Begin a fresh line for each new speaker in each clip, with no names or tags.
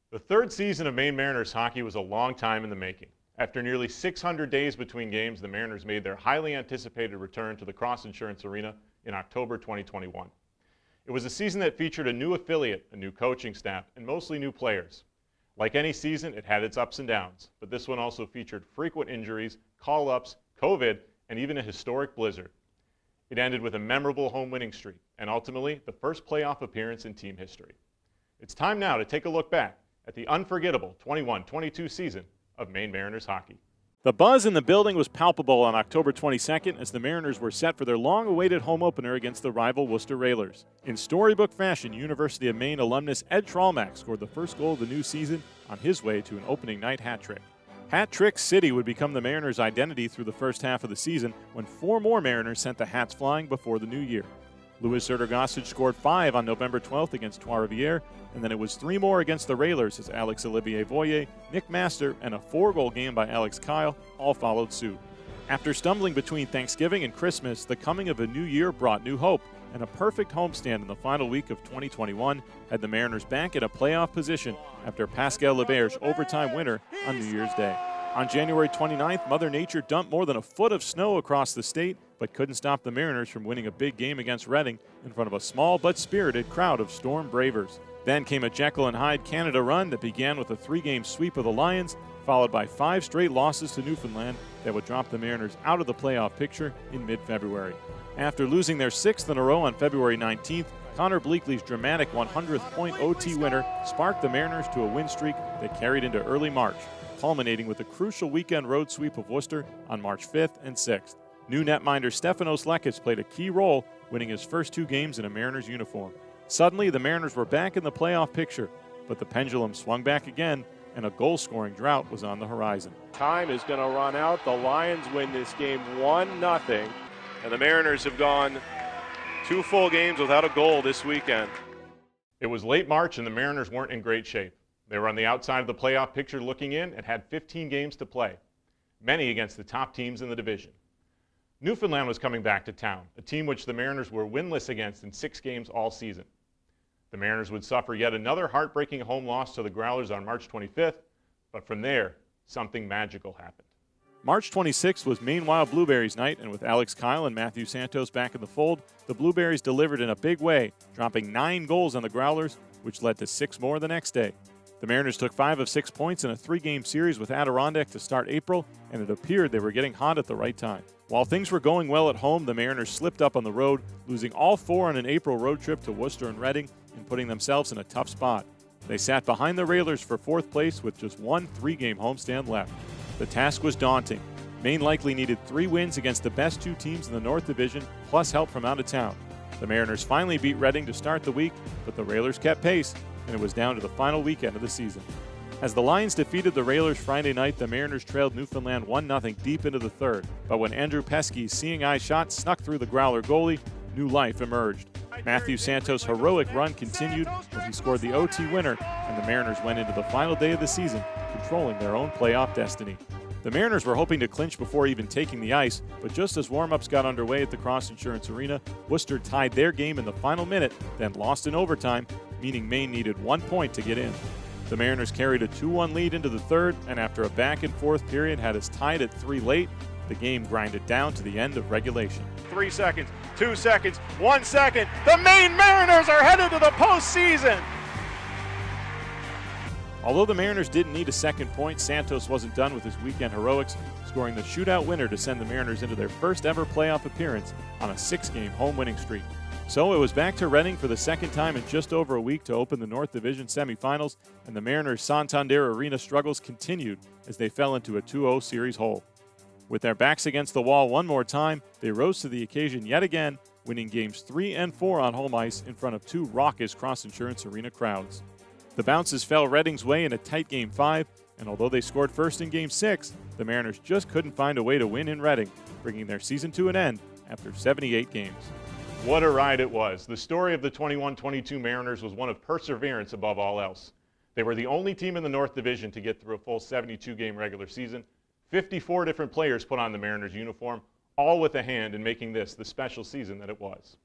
The third season of Maine Mariners hockey was a long time in the making. After nearly 600 days between games, the Mariners made their highly anticipated return to the Cross Insurance Arena in October 2021. It was a season that featured a new affiliate, a new coaching staff, and mostly new players. Like any season, it had its ups and downs, but this one also featured frequent injuries, call-ups, COVID, and even a historic blizzard. It ended with a memorable home winning streak, and ultimately, the first playoff appearance in team history. It's time now to take a look back at the unforgettable 21-22 season of Maine Mariners hockey.
The buzz in the building was palpable on October 22nd as the Mariners were set for their long-awaited home opener against the rival Worcester Railers. In storybook fashion, University of Maine alumnus Ed Tralmack scored the first goal of the new season on his way to an opening night hat trick. Hat Trick City would become the Mariners' identity through the first half of the season when 4 more Mariners sent the hats flying before the new year. Louis Zerder-Gossage scored 5 on November 12th against Trois-Rivières, and then it was 3 more against the Railers as Alex Olivier Voyer, Nick Master, and a 4-goal game by Alex Kyle all followed suit. After stumbling between Thanksgiving and Christmas, the coming of a new year brought new hope, and a perfect homestand in the final week of 2021 had the Mariners back in a playoff position after Pascal Leberge's overtime winner on New Year's Day. On January 29th, Mother Nature dumped more than a foot of snow across the state, but couldn't stop the Mariners from winning a big game against Reading in front of a small but spirited crowd of Storm Bravers. Then came a Jekyll and Hyde Canada run that began with a 3-game sweep of the Lions, followed by 5 straight losses to Newfoundland that would drop the Mariners out of the playoff picture in mid-February. After losing their 6th in a row on February 19th, Connor Bleakley's dramatic 100-point OT winner sparked the Mariners to a win streak that carried into early March, culminating with a crucial weekend road sweep of Worcester on March 5th and 6th. New netminder Stefanos Lekis played a key role, winning his first 2 games in a Mariners uniform. Suddenly, the Mariners were back in the playoff picture, but the pendulum swung back again, and a goal-scoring drought was on the horizon.
Time is going to run out. The Lions win this game 1-0, and the Mariners have gone 2 full games without a goal this weekend.
It was late March, and the Mariners weren't in great shape. They were on the outside of the playoff picture looking in and had 15 games to play, many against the top teams in the division. Newfoundland was coming back to town, a team which the Mariners were winless against in 6 games all season. The Mariners would suffer yet another heartbreaking home loss to the Growlers on March 25th, but from there, something magical happened.
March 26th was Maine Wild Blueberries night, and with Alex Kyle and Matthew Santos back in the fold, the Blueberries delivered in a big way, dropping 9 goals on the Growlers, which led to 6 more the next day. The Mariners took 5 of 6 points in a 3-game series with Adirondack to start April, and it appeared they were getting hot at the right time. While things were going well at home, the Mariners slipped up on the road, losing all 4 on an April road trip to Worcester and Reading and putting themselves in a tough spot. They sat behind the Railers for 4th place with just 1 3-game homestand left. The task was daunting. Maine likely needed 3 wins against the best 2 teams in the North Division, plus help from out of town. The Mariners finally beat Reading to start the week, but the Railers kept pace, and it was down to the final weekend of the season. As the Lions defeated the Railers Friday night, the Mariners trailed Newfoundland 1-0 deep into the 3rd. But when Andrew Pesky's seeing-eye shot snuck through the Growler goalie, new life emerged. Matthew Santos' heroic run continued as he scored the OT winner, and the Mariners went into the final day of the season, controlling their own playoff destiny. The Mariners were hoping to clinch before even taking the ice, but just as warm-ups got underway at the Cross Insurance Arena, Worcester tied their game in the final minute, then lost in overtime, meaning Maine needed 1 point to get in. The Mariners carried a 2-1 lead into the 3rd, and after a back-and-forth period had us tied at 3 late, the game grinded down to the end of regulation.
3 seconds, 2 seconds, 1 second. The Maine Mariners are headed to the postseason.
Although the Mariners didn't need a second point, Santos wasn't done with his weekend heroics, scoring the shootout winner to send the Mariners into their first ever playoff appearance on a 6-game home winning streak. So it was back to Reading for the second time in just over a week to open the North Division semifinals, and the Mariners' Santander Arena struggles continued as they fell into a 2-0 series hole. With their backs against the wall one more time, they rose to the occasion yet again, winning games 3 and 4 on home ice in front of 2 raucous Cross Insurance Arena crowds. The bounces fell Reading's way in a tight Game 5, and although they scored first in Game 6, the Mariners just couldn't find a way to win in Reading, bringing their season to an end after 78 games.
What a ride it was. The story of the 21-22 Mariners was one of perseverance above all else. They were the only team in the North Division to get through a full 72-game regular season. 54 different players put on the Mariners uniform, all with a hand in making this the special season that it was.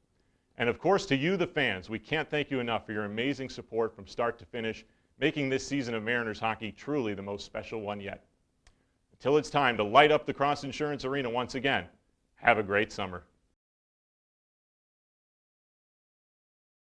And of course, to you, the fans, we can't thank you enough for your amazing support from start to finish, making this season of Mariners hockey truly the most special one yet. Until it's time to light up the Cross Insurance Arena once again, have a great summer.